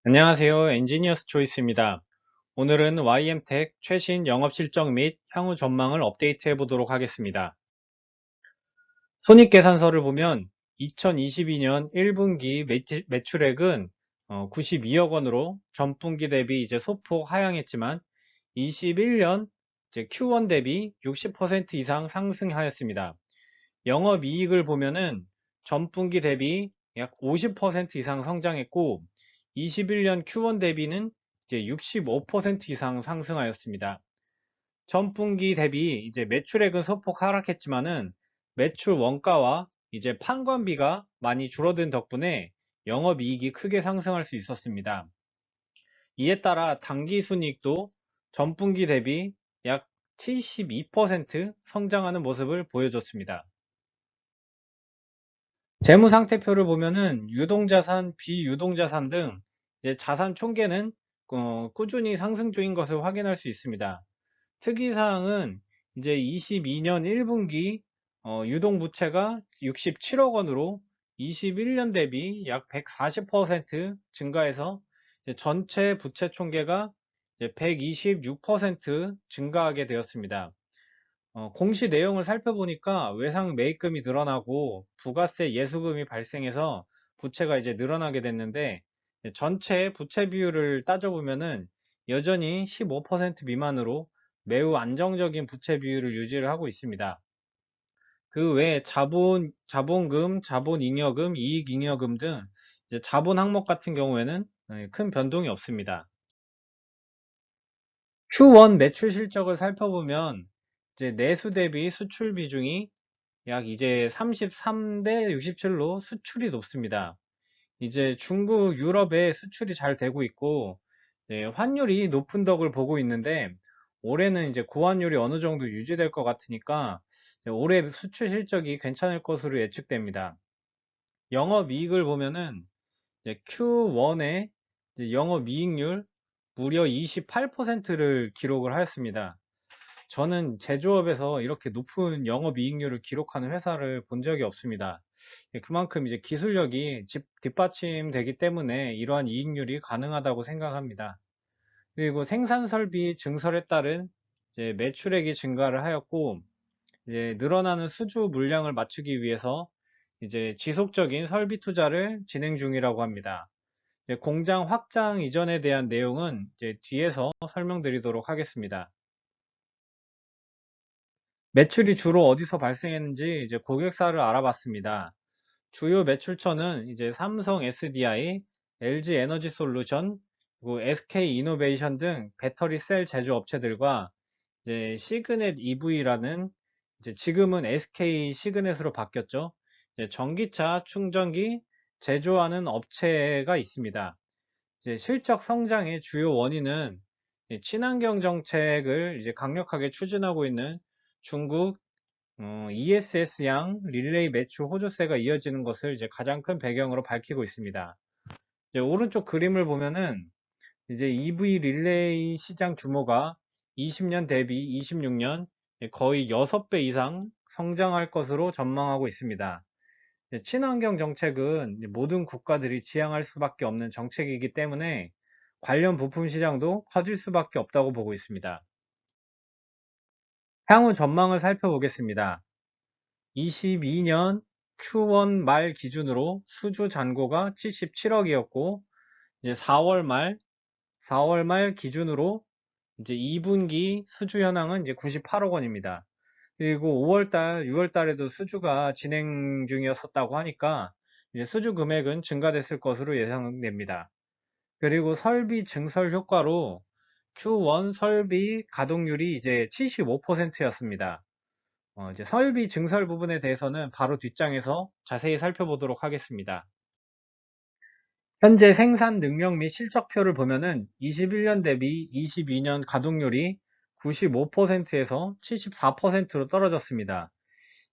안녕하세요. 엔지니어스 초이스입니다. 오늘은 YM텍 최신 영업 실적 및 향후 전망을 업데이트해 보도록 하겠습니다. 손익계산서를 보면 2022년 1분기 매출액은 92억 원으로 전분기 대비 이제 소폭 하향했지만 21년 Q1 대비 60% 이상 상승하였습니다. 영업이익을 보면은 전분기 대비 약 50% 이상 성장했고 21년 Q1 대비는 이제 65% 이상 상승하였습니다. 전분기 대비 이제 매출액은 소폭 하락했지만은 매출 원가와 이제 판관비가 많이 줄어든 덕분에 영업이익이 크게 상승할 수 있었습니다. 이에 따라 당기순이익도 전분기 대비 약 72% 성장하는 모습을 보여줬습니다. 재무상태표를 보면은 유동자산, 비유동자산 등 이제 자산 총계는 꾸준히 상승 중인 것을 확인할 수 있습니다. 특이사항은 이제 22년 1분기 유동부채가 67억 원으로 21년 대비 약 140% 증가해서 이제 전체 부채 총계가 이제 126% 증가하게 되었습니다. 공시 내용을 살펴보니까 외상 매입금이 늘어나고 부가세 예수금이 발생해서 부채가 이제 늘어나게 됐는데 전체 부채 비율을 따져보면은 여전히 15% 미만으로 매우 안정적인 부채 비율을 유지를 하고 있습니다. 그 외에 자본금, 자본잉여금, 이익잉여금 등 이제 자본 항목 같은 경우에는 큰 변동이 없습니다. Q1 매출 실적을 살펴보면 이제 내수 대비 수출 비중이 약 이제 33대 67로 수출이 높습니다. 이제 중국, 유럽에 수출이 잘 되고 있고, 환율이 높은 덕을 보고 있는데, 올해는 이제 고환율이 어느 정도 유지될 것 같으니까, 올해 수출 실적이 괜찮을 것으로 예측됩니다. 영업이익을 보면은, Q1에 영업이익률 무려 28%를 기록을 하였습니다. 저는 제조업에서 이렇게 높은 영업이익률을 기록하는 회사를 본 적이 없습니다. 그만큼 이제 기술력이 뒷받침되기 때문에 이러한 이익률이 가능하다고 생각합니다. 그리고 생산 설비 증설에 따른 이제 매출액이 증가를 하였고, 이제 늘어나는 수주 물량을 맞추기 위해서 이제 지속적인 설비 투자를 진행 중이라고 합니다. 공장 확장 이전에 대한 내용은 이제 뒤에서 설명드리도록 하겠습니다. 매출이 주로 어디서 발생했는지 이제 고객사를 알아봤습니다. 주요 매출처는 이제 삼성 SDI, LG 에너지 솔루션, 그리고 SK 이노베이션 등 배터리 셀 제조 업체들과 이제 시그넷 EV라는 이제 지금은 SK 시그넷으로 바뀌었죠. 이제 전기차 충전기 제조하는 업체가 있습니다. 이제 실적 성장의 주요 원인은 친환경 정책을 이제 강력하게 추진하고 있는 중국 ESS양 릴레이 매출 호조세가 이어지는 것을 이제 가장 큰 배경으로 밝히고 있습니다. 이제 오른쪽 그림을 보면은 이제 EV 릴레이 시장 규모가 20년 대비 26년 거의 6배 이상 성장할 것으로 전망하고 있습니다. 친환경 정책은 모든 국가들이 지향할 수밖에 없는 정책이기 때문에 관련 부품 시장도 커질 수밖에 없다고 보고 있습니다. 향후 전망을 살펴보겠습니다. 22년 Q1 말 기준으로 수주 잔고가 77억이었고, 이제 4월 말 기준으로 이제 2분기 수주 현황은 이제 98억 원입니다. 그리고 5월달, 6월달에도 수주가 진행 중이었었다고 하니까 이제 수주 금액은 증가됐을 것으로 예상됩니다. 그리고 설비 증설 효과로 Q1 설비 가동률이 이제 75%였습니다. 이제 설비 증설 부분에 대해서는 바로 뒷장에서 자세히 살펴보도록 하겠습니다. 현재 생산 능력 및 실적표를 보면은 21년 대비 22년 가동률이 95%에서 74%로 떨어졌습니다.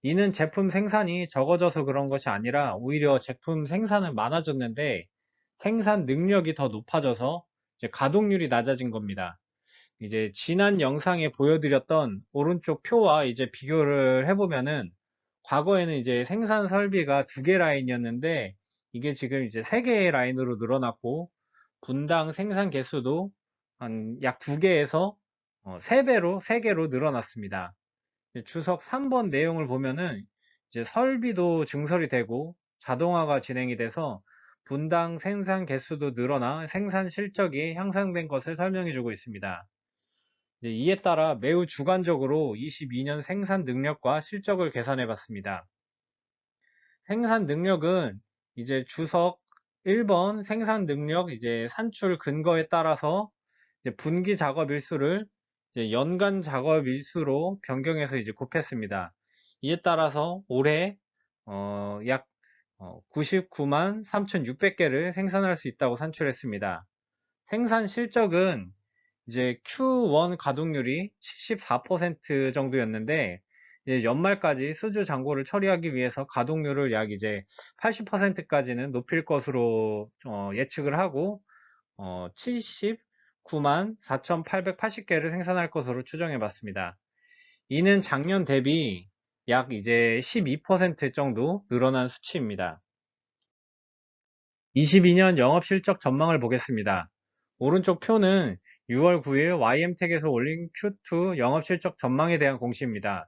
이는 제품 생산이 적어져서 그런 것이 아니라 오히려 제품 생산은 많아졌는데 생산 능력이 더 높아져서 이제 가동률이 낮아진 겁니다. 이제 지난 영상에 보여드렸던 오른쪽 표와 이제 비교를 해보면은 과거에는 이제 생산 설비가 2개 라인이었는데 이게 지금 이제 3개의 라인으로 늘어났고 분당 생산 개수도 한 약 2개에서 3개로 늘어났습니다. 주석 3번 내용을 보면은 이제 설비도 증설이 되고 자동화가 진행이 돼서 분당 생산 개수도 늘어나 생산 실적이 향상된 것을 설명해 주고 있습니다. 이에 따라 매우 주관적으로 22년 생산 능력과 실적을 계산해 봤습니다. 생산 능력은 이제 주석 1번 생산 능력 이제 산출 근거에 따라서 이제 분기 작업 일수를 이제 연간 작업 일수로 변경해서 이제 곱했습니다. 이에 따라서 올해 약 99만 3,600개를 생산할 수 있다고 산출했습니다. 생산 실적은 이제 Q1 가동률이 74% 정도였는데 이제 연말까지 수주 잔고를 처리하기 위해서 가동률을 약 이제 80%까지는 높일 것으로 예측을 하고 79만 4,880개를 생산할 것으로 추정해 봤습니다. 이는 작년 대비 약 이제 12% 정도 늘어난 수치입니다. 22년 영업실적 전망을 보겠습니다. 오른쪽 표는 6월 9일 YM텍에서 올린 Q2 영업실적 전망에 대한 공시입니다.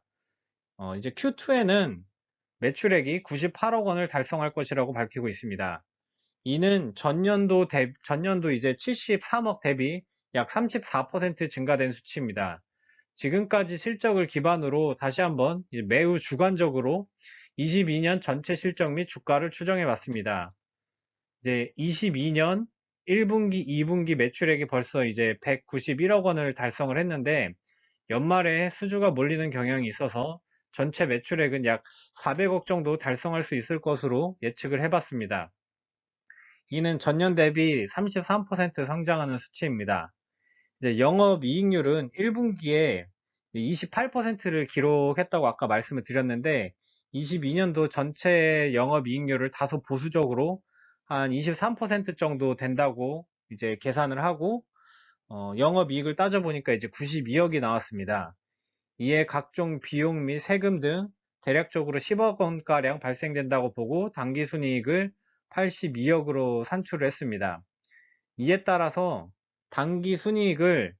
이제 Q2에는 매출액이 98억 원을 달성할 것이라고 밝히고 있습니다. 이는 전년도 이제 73억 대비 약 34% 증가된 수치입니다. 지금까지 실적을 기반으로 다시 한번 매우 주관적으로 22년 전체 실적 및 주가를 추정해 봤습니다. 이제 22년 1분기, 2분기 매출액이 벌써 이제 191억 원을 달성을 했는데 연말에 수주가 몰리는 경향이 있어서 전체 매출액은 약 400억 정도 달성할 수 있을 것으로 예측을 해봤습니다. 이는 전년 대비 33% 성장하는 수치입니다. 이제 영업이익률은 1분기에 28%를 기록했다고 아까 말씀을 드렸는데 22년도 전체 영업이익률을 다소 보수적으로 한 23% 정도 된다고 이제 계산을 하고 영업이익을 따져보니까 이제 92억이 나왔습니다. 이에 각종 비용 및 세금 등 대략적으로 10억 원가량 발생된다고 보고 당기순이익을 82억으로 산출을 했습니다. 이에 따라서 당기순이익을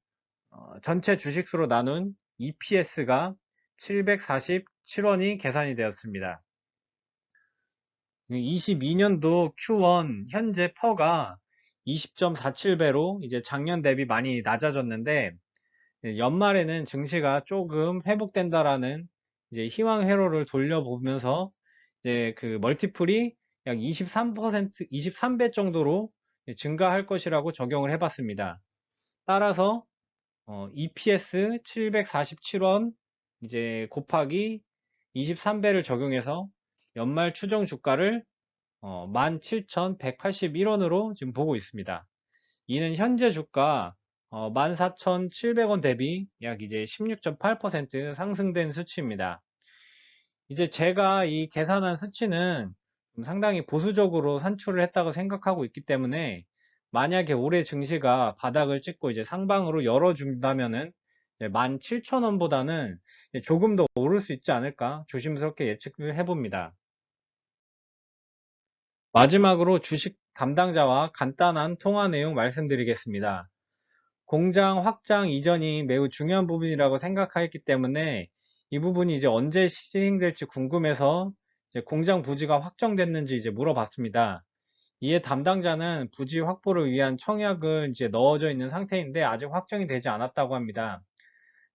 전체 주식수로 나눈 EPS가 747원이 계산이 되었습니다. 22년도 Q1 현재 퍼가 20.47배로 이제 작년 대비 많이 낮아졌는데 연말에는 증시가 조금 회복된다라는 이제 희망 회로를 돌려보면서 이제 그 멀티플이 약 23배 정도로 증가할 것이라고 적용을 해봤습니다. 따라서 EPS 747원 이제 곱하기 23배를 적용해서 연말 추정 주가를 17,181원으로 지금 보고 있습니다. 이는 현재 주가 14,700원 대비 약 이제 16.8% 상승된 수치입니다. 이제 제가 이 계산한 수치는 상당히 보수적으로 산출을 했다고 생각하고 있기 때문에 만약에 올해 증시가 바닥을 찍고 이제 상방으로 열어준다면은 17,000원보다는 조금 더 오를 수 있지 않을까 조심스럽게 예측을 해봅니다. 마지막으로 주식 담당자와 간단한 통화 내용 말씀드리겠습니다. 공장 확장 이전이 매우 중요한 부분이라고 생각했기 때문에 이 부분이 이제 언제 시행될지 궁금해서 이제 공장 부지가 확정됐는지 이제 물어봤습니다. 이에 담당자는 부지 확보를 위한 청약을 이제 넣어져 있는 상태인데 아직 확정이 되지 않았다고 합니다.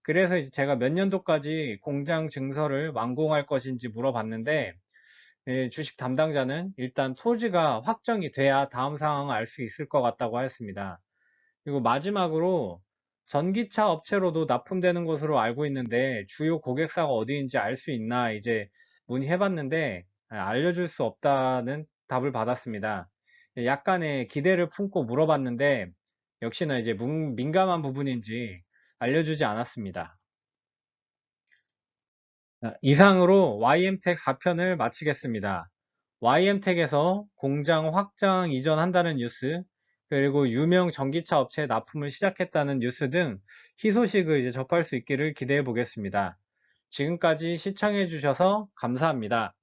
그래서 이제 제가 몇 년도까지 공장 증설을 완공할 것인지 물어봤는데 주식 담당자는 일단 토지가 확정이 돼야 다음 상황을 알 수 있을 것 같다고 하였습니다. 그리고 마지막으로 전기차 업체로도 납품되는 것으로 알고 있는데 주요 고객사가 어디인지 알 수 있나 이제 문의해봤는데 알려줄 수 없다는 답을 받았습니다. 약간의 기대를 품고 물어봤는데 역시나 이제 민감한 부분인지 알려주지 않았습니다. 이상으로 YM텍 4편을 마치겠습니다. YM텍에서 공장 확장 이전한다는 뉴스, 그리고 유명 전기차 업체에 납품을 시작했다는 뉴스 등 희소식을 이제 접할 수 있기를 기대해 보겠습니다. 지금까지 시청해 주셔서 감사합니다.